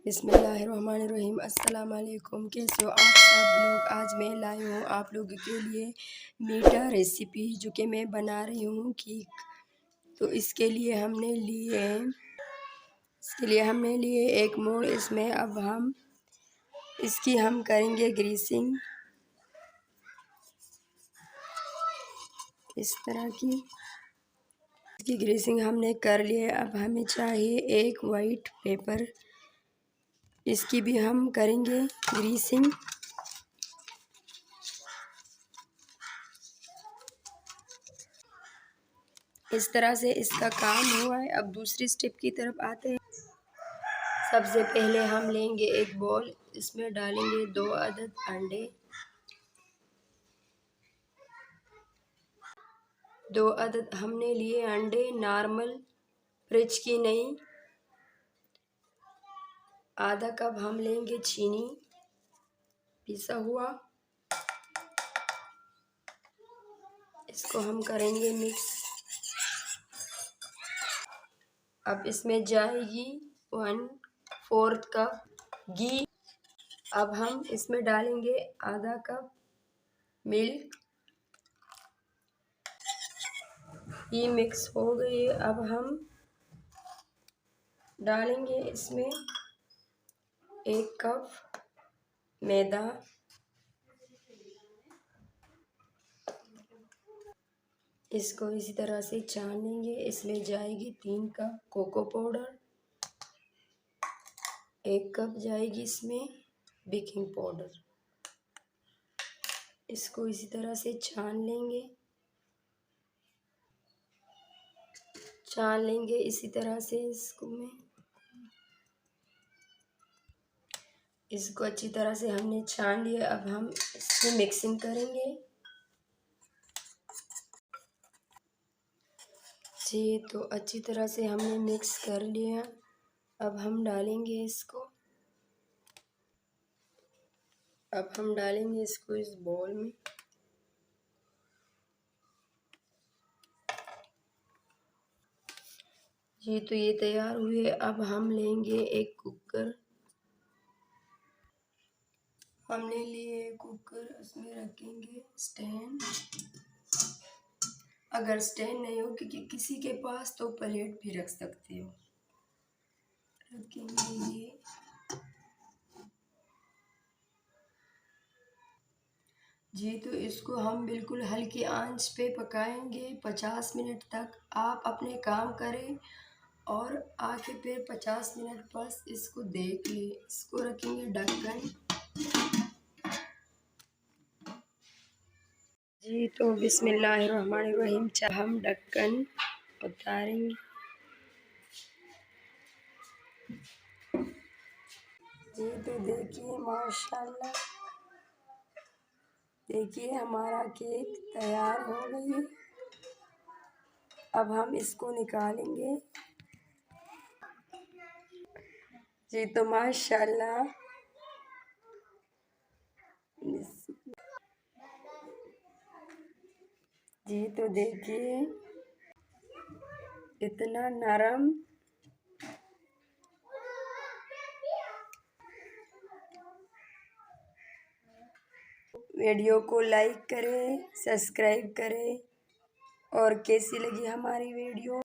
बिस्मिल्लाहिर्रहमानिर्रहीम। अस्सलाम वालेकुम। कैसे हो आप सब लोग। आज मैं लाई हूँ आप लोगों के लिए मीठा रेसिपी जो कि मैं बना रही हूँ केक। तो इसके लिए हमने लिए एक मोल्ड। इसमें अब हम करेंगे ग्रीसिंग इस तरह की। इसकी ग्रीसिंग हमने कर ली है। अब हमें चाहिए एक वाइट पेपर, इसकी भी हम करेंगे ग्रीसिंग। इस तरह से इसका काम हुआ है। अब दूसरी स्टेप की तरफ आते हैं। सबसे पहले हम लेंगे एक बॉल, इसमें डालेंगे 2 अदद अंडे। 2 अदद हमने लिए अंडे, नॉर्मल फ्रिज की नहीं। आधा कप हम लेंगे चीनी पिसा हुआ, इसको हम करेंगे मिक्स। अब इसमें जाएगी 1/4 कप घी। अब हम इसमें डालेंगे आधा कप मिल्क। ये मिक्स हो गई। अब हम डालेंगे इसमें 1 कप मैदा। इसको इसी तरह से छानेंगे। इसमें जाएगी 3 कप कोको पाउडर, 1 कप जाएगी इसमें बेकिंग पाउडर। इसको इसी तरह से छान लेंगे इसी तरह से। इसको अच्छी तरह से हमने छान लिया। अब हम इसकी मिक्सिंग करेंगे जी। तो अच्छी तरह से हमने मिक्स कर लिया। अब हम डालेंगे इसको इस बाउल में। जी तो ये तैयार हुए। अब हम लेंगे एक कुकर। हमने लिए कुकर, उसमें रखेंगे स्टैंड। अगर स्टैंड नहीं हो क्योंकि किसी के पास, तो प्लेट भी रख सकते हो। रखेंगे ये। जी तो इसको हम बिल्कुल हल्की आंच पे पकाएंगे 50 मिनट तक। आप अपने काम करें और आके फिर 50 मिनट बस इसको देख ले। इसको रखेंगे ढक्कन। जी तो बिस्मिल्लाहिर्रहमानिर्रहीम। हम ढक्कन उतारेंगे। जी तो देखिए माशाल्लाह, देखिए हमारा केक तैयार हो गई। अब हम इसको निकालेंगे। जी तो माशाल्लाह, जी तो देखिए इतना नरम। वीडियो को लाइक करें, सब्सक्राइब करें। और कैसी लगी हमारी वीडियो।